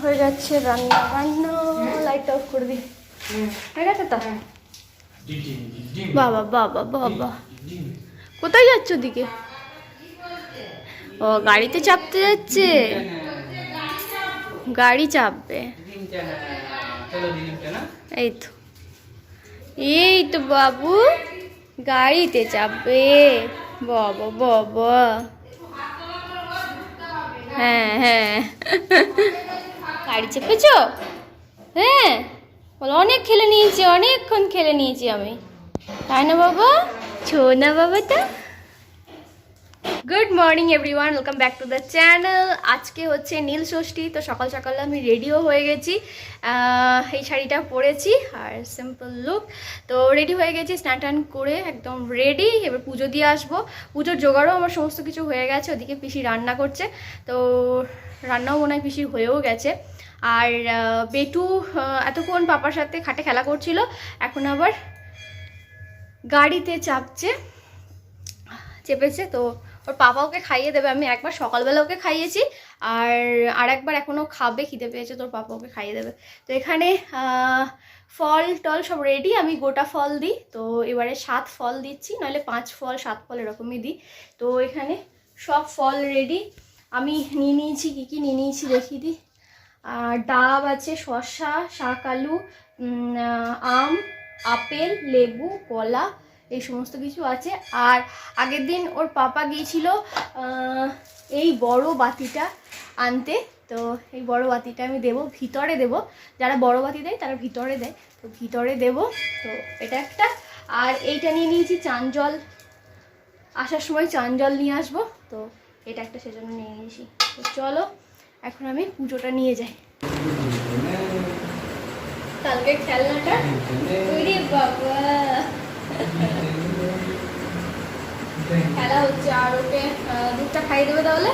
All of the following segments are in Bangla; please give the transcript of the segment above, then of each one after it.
হয়ে যাচ্ছে রান্না বান্না। লাইট অফ করে দিই। হয়ে গেছে তো? বাবা বাবা বাবা, কোথায় যাচ্ছ ওদিকে? ও গাড়িতে চাপতে যাচ্ছে, গাড়ি চাপবে। এই তো এই তো বাবু গাড়িতে চাপবে। বাবা বাবা, হ্যাঁ হ্যাঁ গাড়ি চেপেছ? হ্যাঁ বলো, অনেক খেলে নিয়েছি, অনেকক্ষণ খেলে নিয়েছি আমি, তাই না বাবা? ছো না বাবাটা। Good morning everyone, welcome back to the channel. আজকে হচ্ছে নীল ষষ্ঠী, তো সকাল সকাল আমি রেডিও হয়ে গেছি। এই শাড়িটা পরেছি আর সিম্পল লুক। তো রেডি হয়ে গেছি, স্নান টান করে একদম রেডি। এবার পুজো দিয়ে আসবো। পুজোর জোগাড়ও আমার সমস্ত কিছু হয়ে গেছে। ওদিকে পিসি রান্না করছে, তো রান্নাও মনে হয় পিসির হয়েও গেছে। আর বেটু এতক্ষণ পাপার সাথে খাটে খেলা করছিল, এখন আবার গাড়িতে চেপেছে। তো ওর পাপা ওকে খাইয়ে দেবে। আমি একবার সকালবেলা ওকে খাইয়েছি, আর একবার এখনও খাবে, খিদে পেয়েছে, তোর পাপা ওকে খাইয়ে দেবে। তো এখানে ফল টল সব রেডি। আমি গোটা ফল দিই, তো এবারে 7 ফল দিচ্ছি, নাহলে 5 ফল 7 ফল এরকমই দিই। তো এখানে সব ফল রেডি। আমি নিয়ে নিয়েছি, কী কী নিয়ে নিয়েছি দেখিয়ে দিই। ডাব আছে, শসা, শাক আলু, আম, আপেল, লেবু, কলা, এই সমস্ত কিছু আছে। আর আগের দিন ওর পাপা গিয়েছিল এই বড় বাতিটা আনতে। তো এই বড় বাতিটা আমি দেবো, ভিতরে দেবো। যারা বড় বাতি দেয় তারা ভিতরে দেয়, তো ভিতরে দেবো। তো এটা একটা। আর এইটা নিয়ে নিয়েছি চান জল, আসার সময় চান জল নিয়ে আসবো, তো এটা একটা সেজন্য নিয়ে নিয়েছি। তো চলো এখন আমি পুজোটা নিয়ে যাই। কালকে খেলনাটা বাবা খেলা হচ্ছে, আর ওকে দুধটা খাইয়ে দেবে। তাহলে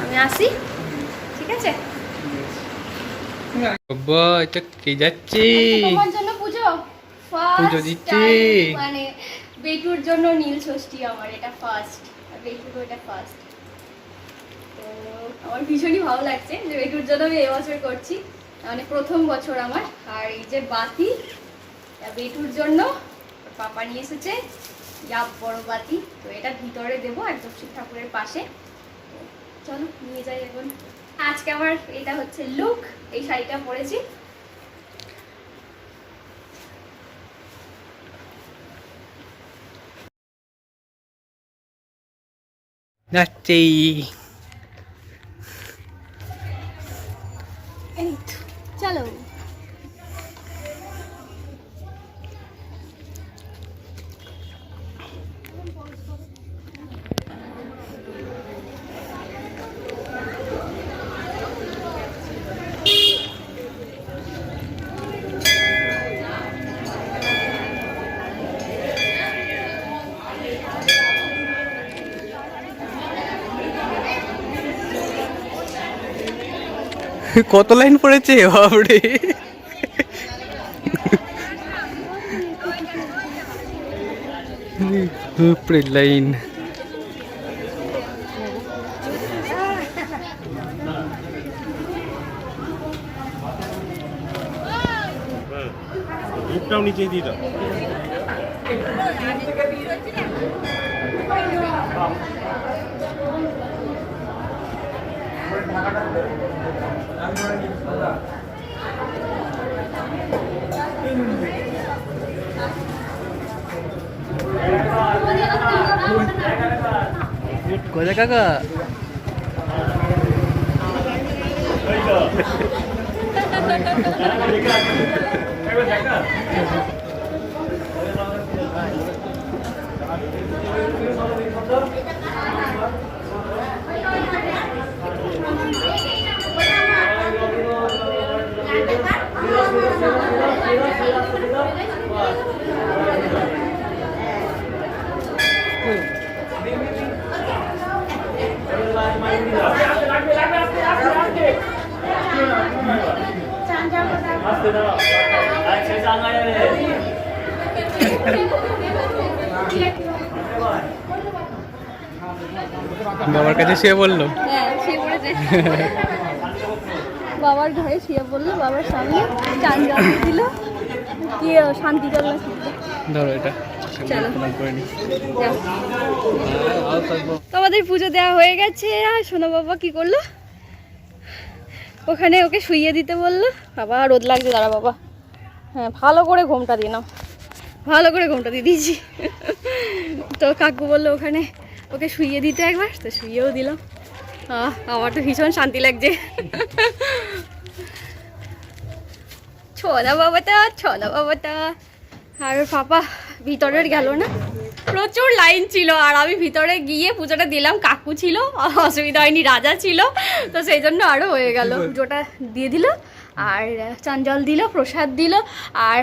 আমি আসি, ঠিক আছে? বাবা এটা কে যাচ্ছে? তোমার জন্য পুজো দিতে, মানে বেটুর জন্য নীল ষষ্ঠী। আমার এটা ফার্স্ট, বেটুরও এটা ফার্স্ট। তো আমার ভীষণই ভালো লাগছে যে বেটুর জন্য আমি এবছর করছি, মানে প্রথম বছর আমার। আর এই যে বাতি বেটুর জন্য পাপা নিয়ে এসেছে, বড় বাতি। তো এটা ভিতরে দেবো একদম শিব ঠাকুরের পাশে। চলো নিয়ে যাই এখন। আজকে আমার এটা হচ্ছে লুক, এই শাড়িটা পরেছি। যাচ্ছে এই তো, চলো। কত লাইন পড়েছে বাবরে। উপরে লাইন। দুধটাও নিচে দিয়ে দাও। কোথায় কাকা? বাবার কাছে শুয়ে বললো। হ্যাঁ, শুয়ে পড়েছে। বাবার ঘরে শুয়ে পড়লো, বাবার সামনে চান জল দিল, কি শান্তি জল না ধরো এটা চলো করে নি। তো আমাদের পুজো দেওয়া হয়ে গেছে। আর সোনা বাবা কি করলো, ওখানে ওকে শুইয়ে দিতে বললো। বাবা রোদ লাগছে, দাঁড়া বাবা, হ্যাঁ ভালো করে ঘোমটা দিয়ে নাও, ভালো করে ঘোমটা দিয়ে দিয়েছি। তো কাকু বললো ওখানে ওকে শুইয়ে দিতে একবার, তো শুইয়েও দিলাম। আমার তো ভীষণ শান্তি লাগছে। ছোনা বাবাটা, ছোনা বাবাটা। আর পাপা ভিতরের গেল না, প্রচুর লাইন ছিল। আর আমি ভিতরে গিয়ে পুজোটা দিলাম, কাকু ছিল, অসুবিধা হয়নি, রাজা ছিল, তো সেই জন্য আরও হয়ে গেল। পুজোটা দিয়ে দিল, আর চান জল দিল, প্রসাদ দিল, আর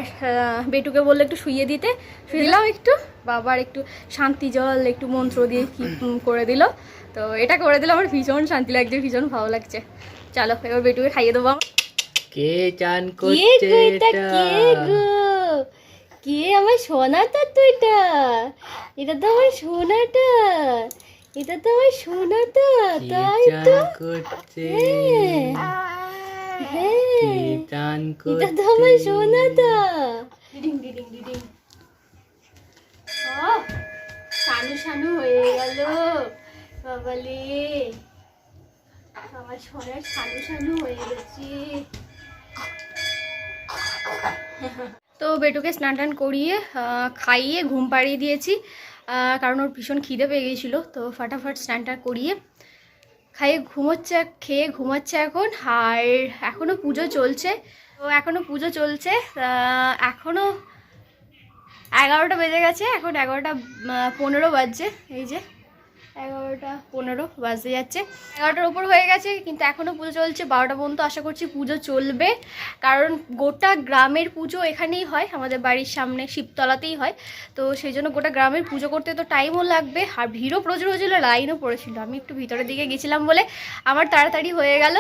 বেটুকে বললো একটু শুইয়ে দিতে, শুয়ে দিলাম একটু। বাবার একটু শান্তি জল একটু মন্ত্র দিয়ে কি করে দিল, তো এটা করে দিলে আমার ভীষণ শান্তি লাগছে, ভীষণ ভালো লাগছে। চলো এবার বেটুকে খাইয়ে দেবো। কে চান কে গো এটা, কে গো, কে আমার সোনাটা, তো এটা এটা তো আমার সোনাটা, এটা তো আমার সোনাটা, তাই তো করছে? হ্যাঁ চান এটা তো আমার সোনাটা। ডিডিং ডিডিং ডিডিং, শানু শানু হয়ে গেল বাবালে, আমার সোনার শানু শানু হয়ে গেছে। তো বেটুকে স্নান টান করিয়ে খাইয়ে ঘুম পাড়িয়ে দিয়েছি, কারণ ওর ভীষণ খিদে পেয়ে গিয়েছিলো। তো ফাটাফাট স্নানটা করিয়ে খাইয়ে ঘুমোচ্ছে, খেয়ে ঘুমাচ্ছে এখন। আর এখনও পুজো চলছে, তো এখনও পুজো চলছে, এখনও 11টা বেজে গেছে, এখন 11:15 বাজছে। এই যে 11:15 বাজতে যাচ্ছে, 11টার উপর হয়ে গেছে, কিন্তু এখনও পুজো চলছে। 12টা পর্যন্ত আশা করছি পুজো চলবে, কারণ গোটা গ্রামের পুজো এখানেই হয়, আমাদের বাড়ির সামনে শিবতলাতেই হয়। তো সেই জন্য গোটা গ্রামের পুজো করতে তো টাইমও লাগবে, আর ভিড়ও প্রচুর হয়েছিল, লাইনও পড়েছিল। আমি একটু ভিতরের দিকে গেছিলাম বলে আমার তাড়াতাড়ি হয়ে গেল,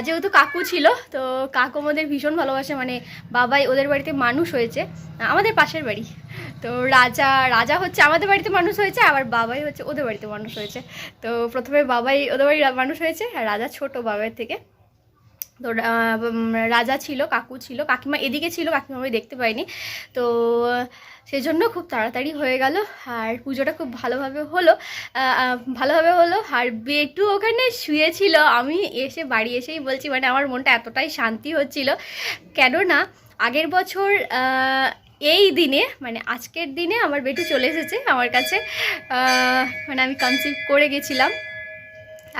যেহেতু কাকু ছিল। তো কাকু আমাদের ভীষণ ভালোবাসে, মানে বাবাই ওদের বাড়িতে মানুষ হয়েছে, আমাদের পাশের বাড়ি। তো রাজা হচ্ছে আমাদের বাড়িতে মানুষ হয়েছে, আবার বাবাই হচ্ছে ওদের বাড়িতে মানুষ হয়েছে। তো প্রথমে বাবাই ওদের বাড়ি মানুষ হয়েছে, আর রাজা ছোট বাবার থেকে। তো রাজা ছিল, কাকু ছিল, কাকিমা এদিকে ছিল, কাকিমা আমি দেখতে পাইনি। তো সেই জন্য খুব তাড়াতাড়ি হয়ে গেল, আর পুজোটা খুব ভালোভাবে হলো। আর বেটু ওখানে শুয়েছিল, আমি এসে বাড়ি এসেই বলছি, মানে আমার মনটা এতটাই শান্তি হচ্ছিল। কেননা আগের বছর এই দিনে, মানে আজকের দিনে আমার বেটু চলে এসেছে আমার কাছে। মানে আমি কনসিভ করে গেছিলাম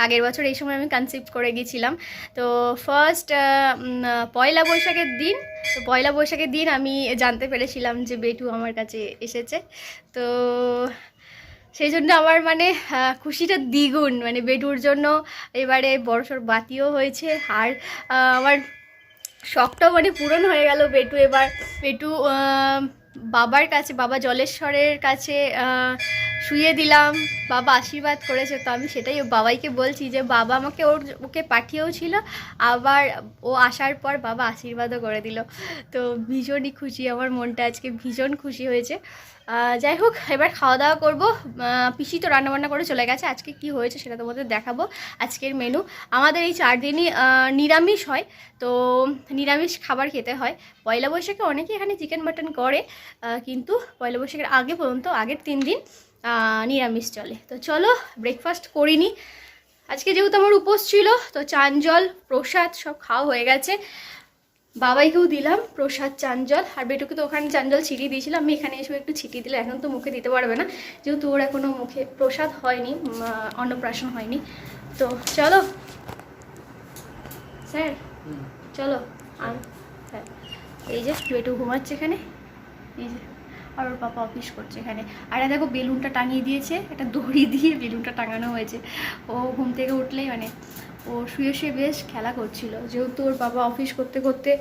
আগের বছর এই সময়, আমি কনসিভ করে গেছিলাম। তো ফার্স্ট পয়লা বৈশাখের দিন, তো পয়লা বৈশাখের দিন আমি জানতে পেরেছিলাম যে বেটু আমার কাছে এসেছে। তো সেই জন্য আমার মানে খুশিটা দ্বিগুণ, মানে বেটুর জন্য এবারে বড়সড় বাতিও হয়েছে, আর আমার শখটাও মানে পূরণ হয়ে গেল। বেটু বাবার কাছে, বাবা জলেশ্বরের কাছে শুয়ে দিলাম, বাবা আশীর্বাদ করেছে। তো আমি সেটাই বাবাইকে বলছি যে বাবা আমাকে ওকে পাঠিয়েও ছিল, আবার ও আসার পর বাবা আশীর্বাদও করে দিল। তো ভীষণই খুশি, আমার মনটা আজকে ভীষণ খুশি হয়েছে। যাই হোক, এবার খাওয়া দাওয়া করবো। পিসি তো রান্নাবান্না করে চলে গেছে, আজকে কি হয়েছে সেটা তোমাদের দেখাবো। আজকের মেনু আমাদের এই 4 দিনই নিরামিষ হয়, তো নিরামিষ খাবার খেতে হয়। পয়লা বৈশাখে অনেকেই এখানে চিকেন মাটন করে, কিন্তু পয়লা বৈশাখের আগে পর্যন্ত আগের 3 দিন নিরামিষ চলে। তো চলো ব্রেকফাস্ট করিনি আজকে, যেহেতু আমার উপোস ছিল। তো চান জল প্রসাদ সব খাওয়া হয়ে গেছে, বাবাইকেও দিলাম প্রসাদ চান জল, আর বেটুকে তো ওখানে চান জল ছিটিয়ে দিয়েছিলাম, আমি এখানে এসে একটু ছিটিয়ে দিলে, এখন তো মুখে দিতে পারবে না, যেহেতু ওর এখনও মুখে প্রসাদ হয়নি, অন্নপ্রাশন হয়নি। তো চলো স্যার, চলো। আর হ্যাঁ, এই যে বেটু ঘুমাচ্ছে এখানে, এই যে, আর ওর পাপা অফিস করছে এখানে। আর দেখো বেলুনটা টাঙিয়ে দিয়েছে, একটা দড়ি দিয়ে বেলুনটা টাঙানো হয়েছে। ও ঘুম থেকে উঠলেই মানে ও শুয়ে শুয়ে বেশ খেলা করছিল, যেহেতু ওর বাবা অফিস করতে করতে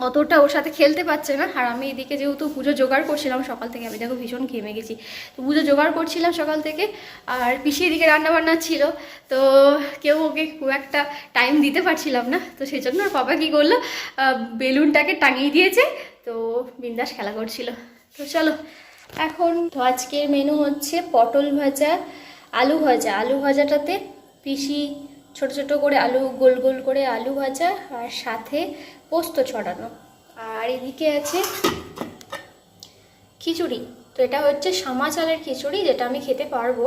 অতটা ওর সাথে খেলতে পারছে না। আর আমি এদিকে যেহেতু পুজো জোগাড় করছিলাম সকাল থেকে, আমি দেখো ভীষণ ঘেমে গেছি, তো পুজো জোগাড় করছিলাম সকাল থেকে, আর পিসি এদিকে রান্নাবান্না ছিল, তো কেউ ওকে খুব একটা টাইম দিতে পারছিলাম না। তো সেই জন্য ওর বাবা কী করলো, বেলুনটাকে টাঙিয়ে দিয়েছে, তো বিন্দাস খেলা করছিল। তো চলো এখন, তো আজকের মেনু হচ্ছে পটল ভাজা, আলু ভাজা। আলু ভাজাটাতে পিসি ছোট ছোট করে আলু, গোল গোল করে আলু ভাজা, আর সাথে পোস্ত ছড়ানো। আর এদিকে আছে খিচুড়ি। তো এটা হচ্ছে সামা চালের খিচুড়ি, যেটা আমি খেতে পারবো,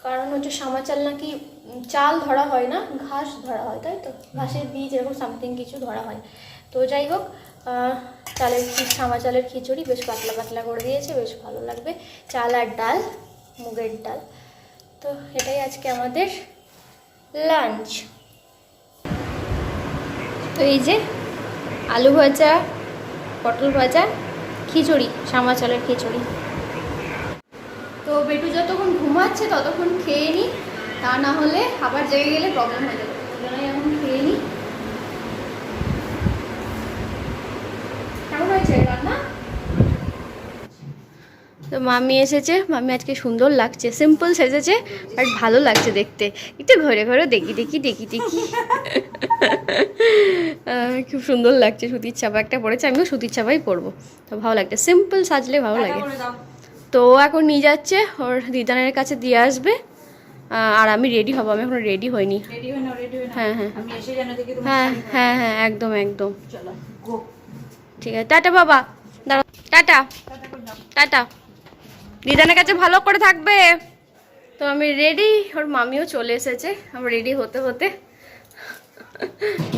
কারণ হচ্ছে সামা চাল নাকি চাল ধরা হয় না, ঘাস ধরা হয়, তাই তো, ঘাসের বীজ এরকম সামথিং কিছু ধরা হয়। তো যাই হোক, সামা চালের খিচুড়ি বেশ পাতলা পাতলা করে দিয়েছে, বেশ ভালো লাগবে। চাল আর ডাল, মুগের ডাল। তো এটাই আজকে আমাদের লাঞ্চ। তো এই যে আলু ভাজা, পটল ভাজা, খিচুড়ি, সামা চালের খিচুড়ি। তো বেটু যতক্ষণ ঘুমাচ্ছে ততক্ষণ খেয়ে নিই, তা না হলে আবার জেগে গেলে প্রবলেম হয়ে যাবে। ওই এখন খেয়ে নিই। কেমন হয়েছে রান্না? তো মামি এসেছে, মামি আজকে সুন্দর লাগছে, সিম্পল সেজেছে, বাট ভালো লাগছে দেখতে। একটু ঘরে ঘরে দেখি দেখি দেখি দেখি খুব সুন্দর লাগছে। সুতির ছাপা একটা পরেছে, আমিও সুতির ছাপাই পরবো, তো ভালো লাগছে, সিম্পল সাজলে ভালো লাগে। তো এখন নিয়ে যাচ্ছে, ওর দিদানের কাছে দিয়ে আসবে, আর আমি রেডি হবো। আমি এখন রেডি হইনি। হ্যাঁ হ্যাঁ হ্যাঁ হ্যাঁ হ্যাঁ, একদম একদম। ঠিক আছে, টাটা বাবা, দাঁড়াও, টাটা টাটা, দিদানের কাছে ভালো করে থাকবে। তো আমি রেডি, ওর মামিও চলে এসেছে। আমি রেডি হতে হতে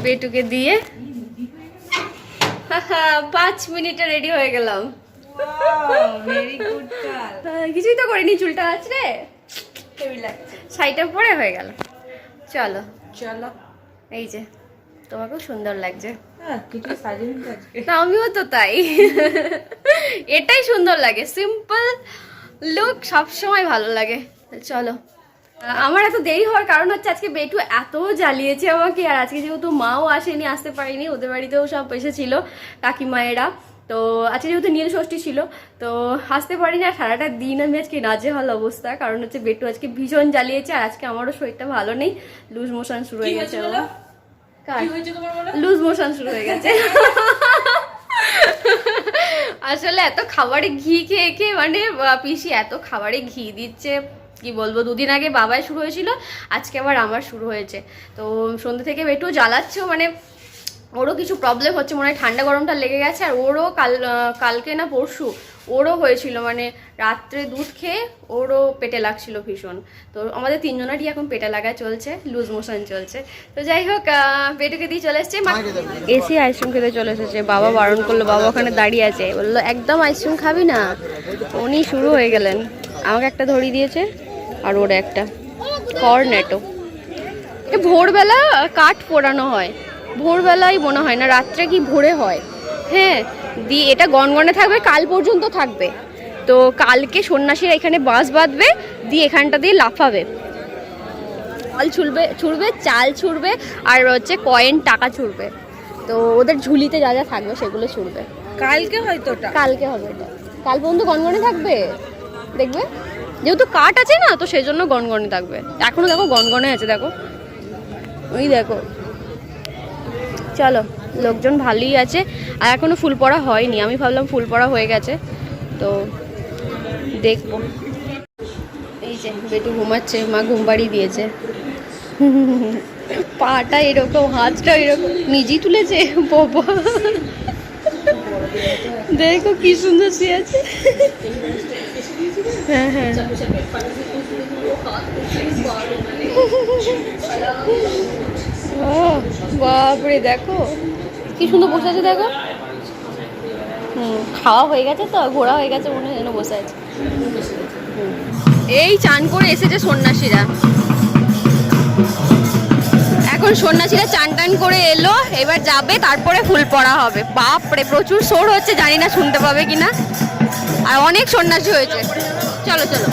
বেটুকে দিয়ে 5 মিনিটে রেডি হয়ে গেলাম। কিছুই তো করিনি, চুলটা আছে, শাড়িটা পরে হয়ে গেল। চলো চলো, এই যে তোমাকেও সুন্দর লাগছে। আমিও তো তাই, এটাই সুন্দর লাগে, সিম্পল লুক সবসময় ভালো লাগে। চলো, আমার এত দেরি হওয়ার কারণ হচ্ছে আজকে বেটু এত জ্বালিয়েছে আমাকে, আর আজকে যেহেতু মাও আসেনি, আসতে পারিনি, ওদের বাড়িতেও সব এসেছিল কাকিমায়েরা। তো আজকে যেহেতু নীল ষষ্ঠী ছিল, তো আসতে পারিনি। আর সারাটা দিন আমি আজকে নাজেহাল অবস্থা, কারণ হচ্ছে বেটু আজকে ভীষণ জ্বালিয়েছে। আর আজকে আমারও শরীরটা ভালো নেই, লুজ মোশন শুরু হয়ে গেছে। লুজ মোশন শুরু হয়ে গেছে আসলে এত খাবারে ঘি খেয়ে খেয়ে, মানে পিসি এত খাবারে ঘি দিচ্ছে, কি বলবো। 2 দিন আগে বাবাই শুরু হয়েছিল, আজকে আবার আমার শুরু হয়েছে। তো সন্ধ্যে থেকে বেটু জ্বালাচ্ছেও, মানে ওরও কিছু প্রবলেম হচ্ছে, মনে হয় ঠান্ডা গরমটা লেগে গেছে। আর ওরও কালকে না পরশু ওরও হয়েছিল, মানে রাত্রে দুধ খেয়ে ওরও পেটে লাগছিল ভীষণ। তো আমাদের 3 জনেরই এখন পেটে লাগা চলছে, লুজ মোশন চলছে। তো যাই হোক, পেটুকে দিয়ে চলে এসছে, এসি আইসক্রিম খেতে চলে এসেছে। বাবা বারণ করলো, বাবা ওখানে দাঁড়িয়ে আছে, বললো একদম আইসক্রিম খাবি না। উনি শুরু হয়ে গেলেন, আমাকে একটা ধরিয়ে দিয়েছে, আর ওর একটা কর্নেটো। ভোরবেলা কাঠ পোড়ানো হয়, ভোরবেলায় মনে হয় না, রাত্রে কি ভোরে হয়। হ্যাঁ, দিয়ে এটা গনগনে থাকবে, কাল পর্যন্ত থাকবে। তো কালকে সন্ন্যাসীরা এখানে বাঁশ বাঁধবে, দিয়ে এখানটা দিয়ে লাফাবে, চাল ছুড়বে, চাল ছুড়বে, আর হচ্ছে কয়েন টাকা ছুড়বে। তো ওদের ঝুলিতে যা যা থাকবে সেগুলো ছুড়বে। কালকে হয়তো কালকে হবে এটা, কাল পর্যন্ত গনগনে থাকবে, দেখবে। যেহেতু কাঠ আছে না, তো সেই জন্য গনগনে থাকবে। এখনো দেখো গনগনে আছে, দেখো, ওই দেখো। চলো, লোকজন ভালোই আছে, আর এখনো ফুল পড়া হয়নি। আমি ভাবলাম ফুল পড়া হয়ে গেছে, তো দেখবো। এই যে বেটু ঘুমাচ্ছে, মা ঘুম পাড়িয়ে দিয়েছে। পাটা এরকম, হাতটা এরকম, নিজেই তুলেছে বাবা। দেখো কি সুন্দর শুয়ে আছে। হ্যাঁ হ্যাঁ, ও বাপরে, দেখো কি সুন্দর বসে আছে, দেখো। খাওয়া হয়ে গেছে, তো ঘোরা হয়ে গেছে, মনে হয় যেন বসে আছে। এই চান করে এসেছে সন্ন্যাসীরা, এখন সন্ন্যাসীরা চান টান করে এলো, এবার যাবে, তারপরে ফুল পড়া হবে। বাপরে, প্রচুর শোর হচ্ছে, জানি না শুনতে পাবে কিনা। আর অনেক সন্ন্যাসী হয়েছে। চলো চলো,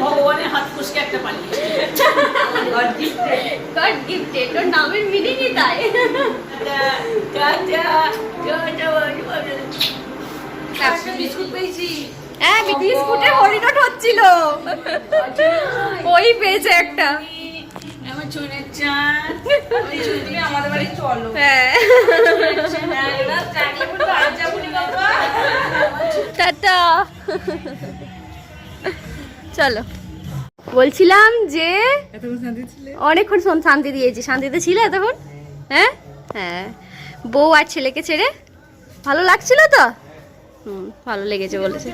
ভগবানের হাত ফুসকে একটা পালিয়ে গড গিফটেড ওর নামের মিনিংই তাই। বিস্কুট পেয়েছি। হ্যাঁ বিস্কুটে হরিণট হচ্ছিল, ওই পেয়েছে একটা। আমার চুনের চান, তুমি আমাদের বাড়ি চলো। হ্যাঁ টাটা। চলো, বলছিলাম যে অনেকক্ষণ শান্তি দিয়েছি। শান্তিতে ছিল এতক্ষণ? হ্যাঁ হ্যাঁ, বউ আর ছেলেকে ছেড়ে ভালো লাগছিল তো? ভালো লেগেছে বলেছে।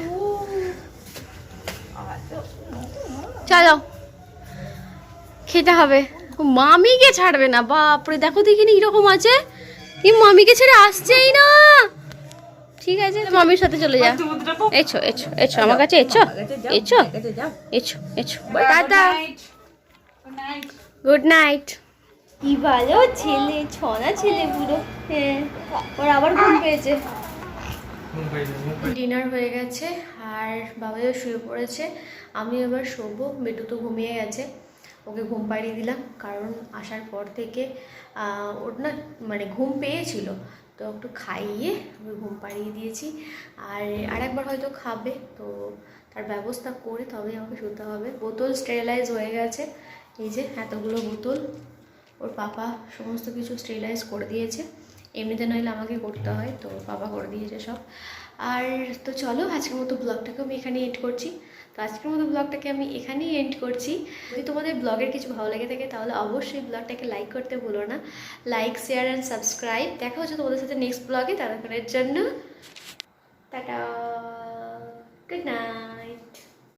চলো খেতে হবে। মামিকে ছাড়বে না, বাপরে দেখো দেখিনি কিরকম আছে। এই মামিকে ছেড়ে আসছেই না। ঠিক আছে মামির সাথে চলে যা। এছো এছো এছো আমার কাছে, এছো এছো এছো এছো। Tata, good night. কি ভালো ছেলে, ছনা ছেলে পুরো। হ্যাঁ, ওর আবার ঘুম পেয়েছে। ডিনার হয়ে গেছে আর বাবাও শুয়ে পড়েছে। আমি এবার শোবো। বেটু তো ঘুমিয়ে গেছে, ওকে ঘুম পাড়িয়ে দিলাম। কারণ আসার পর থেকে ওর না মানে ঘুম পেয়েছিল, তো একটু খাইয়ে ওকে ঘুম পাড়িয়ে দিয়েছি। আর একবার হয়তো খাবে, তো তার ব্যবস্থা করে তবেই আমাকে শুতে হবে। বোতল স্টেরিলাইজ হয়ে গেছে, এই যে এতগুলো বোতল ওর পাপা সমস্ত কিছু স্টেরিলাইজ করে দিয়েছে। এমনিতে নইলে আমাকে করতে হয়, তো পাপা করে দিয়েছে সব। আর তো চলো আজকের মতো ব্লগটাকে আমি এখানেই এন্ড করছি। তো আজকের মতো ব্লগটাকে আমি এখানেই এন্ড করছি। যদি তোমাদের ব্লগের কিছু ভালো লেগে থাকে তাহলে অবশ্যই ব্লগটাকে লাইক করতে ভুলো না। Like, share and subscribe. দেখা হচ্ছে তোমাদের সাথে নেক্সট ব্লগে। তাদের জন্য টাটা, গুড নাইট।